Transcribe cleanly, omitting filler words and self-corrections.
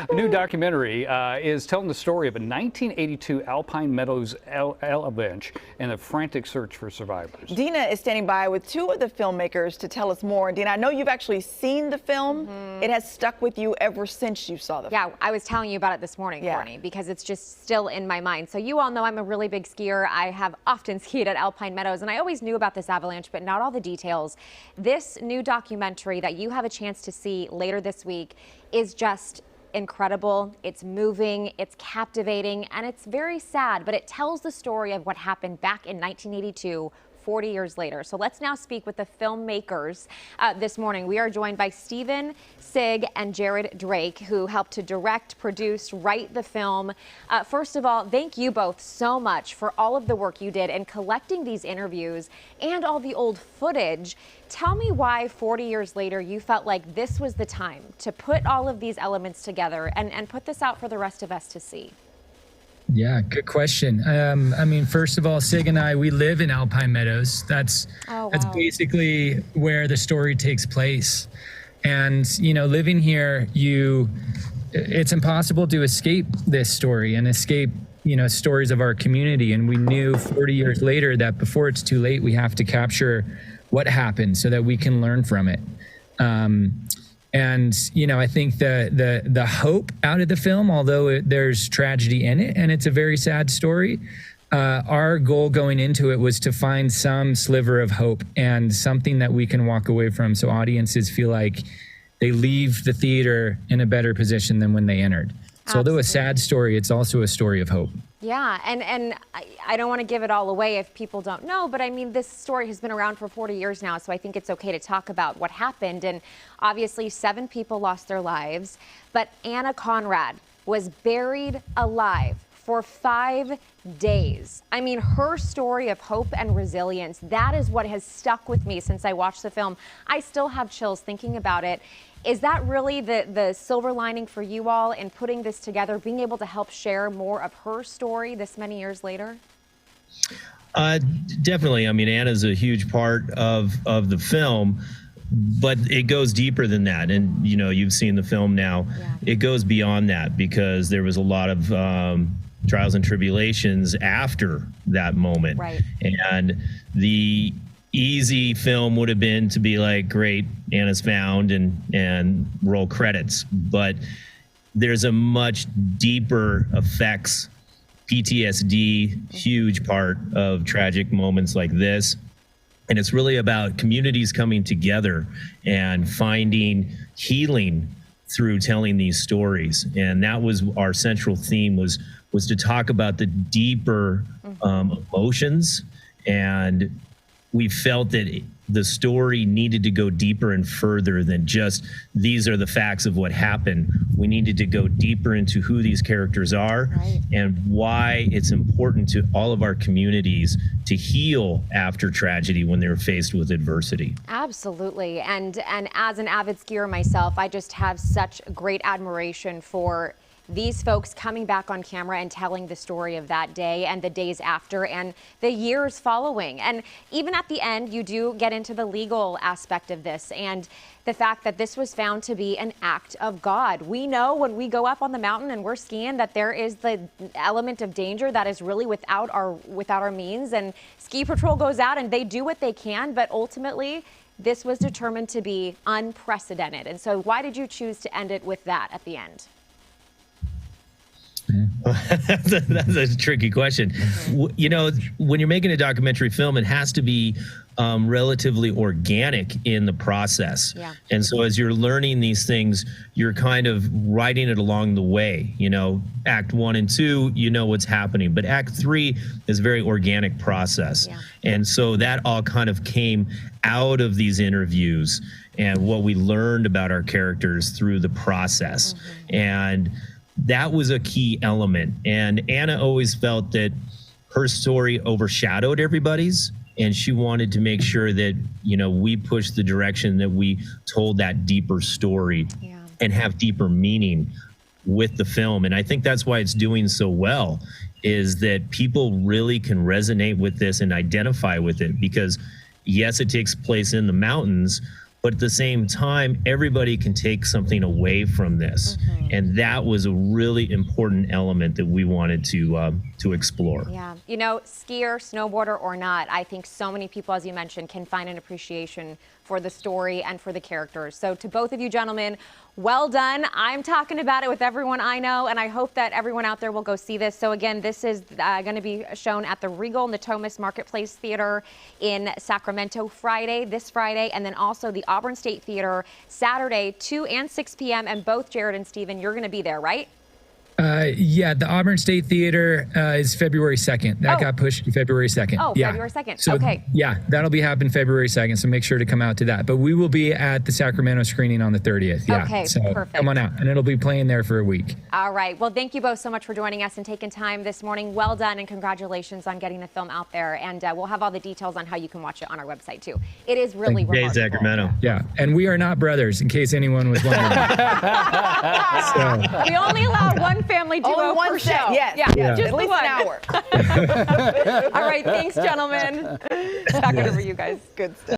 A new documentary is telling the story of a 1982 Alpine Meadows Avalanche and the frantic search for survivors. Dina is standing by with two of the filmmakers to tell us more. Dina, I know you've actually seen the film. It has stuck with you ever since you saw the film. Yeah, I was telling you about it this morning, Courtney, because it's just still in my mind. So you all know I'm a really big skier. I have often skied at Alpine Meadows, and I always knew about this avalanche, but not all the details. This new documentary that you have a chance to see later this week is just incredible. It's moving, it's captivating, and it's very sad, but it tells the story of what happened back in 1982, 40 years later. So let's now speak with the filmmakers this morning. We are joined by Stephen, Siig, and Jared Drake, who helped to direct, produce, write the film. First of all, thank you both so much for all of the work you did in collecting these interviews and all the old footage. Tell me why 40 years later you felt like this was the time to put all of these elements together and put this out for the rest of us to see. Yeah, good question. I mean, first of all, Siig and I, we live in Alpine Meadows. That's basically where the story takes place. And, you know, living here, it's impossible to escape this story and escape, you know, stories of our community. And we knew 40 years later that before it's too late, we have to capture what happened so that we can learn from it. And, you know, I think the hope out of the film, although there's tragedy in it and it's a very sad story, our goal going into it was to find some sliver of hope and something that we can walk away from so audiences feel like they leave the theater in a better position than when they entered. So although a sad story, it's also a story of hope. Yeah, and I don't want to give it all away if people don't know, but I mean, this story has been around for 40 years now, so I think it's okay to talk about what happened. And obviously 7 people lost their lives, but Anna Conrad was buried alive for 5 days. I mean, her story of hope and resilience, that is what has stuck with me since I watched the film. I still have chills thinking about it. Is that really the silver lining for you all in putting this together, being able to help share more of her story this many years later? Definitely. I mean, Anna's a huge part of the film, but it goes deeper than that. And, you know, you've seen the film now. Yeah. It goes beyond that because there was a lot of trials and tribulations after that moment. Right. And the easy film would have been to be like, great, Anna's found and roll credits. But there's a much deeper effects, PTSD, huge part of tragic moments like this. And it's really about communities coming together and finding healing through telling these stories. And that was our central theme, was to talk about the deeper emotions. And we felt that the story needed to go deeper and further than just these are the facts of what happened. We needed to go deeper into who these characters are and why it's important to all of our communities to heal after tragedy when they're faced with adversity. Absolutely. And as an avid skier myself, I just have such great admiration for these folks coming back on camera and telling the story of that day and the days after and the years following. And even at the end, you do get into the legal aspect of this and the fact that this was found to be an act of God. We know when we go up on the mountain and we're skiing that there is the element of danger that is really without our means, and ski patrol goes out and they do what they can, but ultimately this was determined to be unprecedented. And so why did you choose to end it with that at the end? That's a tricky question. You know, when you're making a documentary film, it has to be relatively organic in the process. Yeah. And so as you're learning these things, you're kind of writing it along the way. You know, act 1 and 2, you know what's happening. But act 3 is a very organic process. Yeah. And so that all kind of came out of these interviews and what we learned about our characters through the process. And that was a key element. And Anna always felt that her story overshadowed everybody's, and she wanted to make sure that, you know, we pushed the direction that we told that deeper story and have deeper meaning with the film. And I think that's why it's doing so well, is that people really can resonate with this and identify with it because, yes, it takes place in the mountains, but at the same time, everybody can take something away from this. And that was a really important element that we wanted to explore. Yeah, you know, skier, snowboarder or not, I think so many people, as you mentioned, can find an appreciation for the story and for the characters. So to both of you gentlemen, well done. I'm talking about it with everyone I know, and I hope that everyone out there will go see this. So again, this is going to be shown at the Regal Natomas Marketplace Theater in Sacramento this Friday, and then also the Auburn State Theater Saturday, 2 and 6 p.m. And both Jared and Steven, you're going to be there, right? Yeah, the Auburn State Theater is February 2nd. That got pushed to February 2nd. Oh, yeah. February 2nd. So, okay. Yeah, that'll be happening February 2nd, so make sure to come out to that. But we will be at the Sacramento screening on the 30th. Yeah. Okay, so perfect. Come on out, and it'll be playing there for a week. All right. Well, thank you both so much for joining us and taking time this morning. Well done, and congratulations on getting the film out there. And we'll have all the details on how you can watch it on our website, too. It is really remarkable. Sacramento. Yeah, and we are not brothers, in case anyone was wondering. So. We only allow one family duo Only one per set, show. yes. Yeah, just at least one. an hour. All right. Thanks, gentlemen. Back over you guys. Good stuff.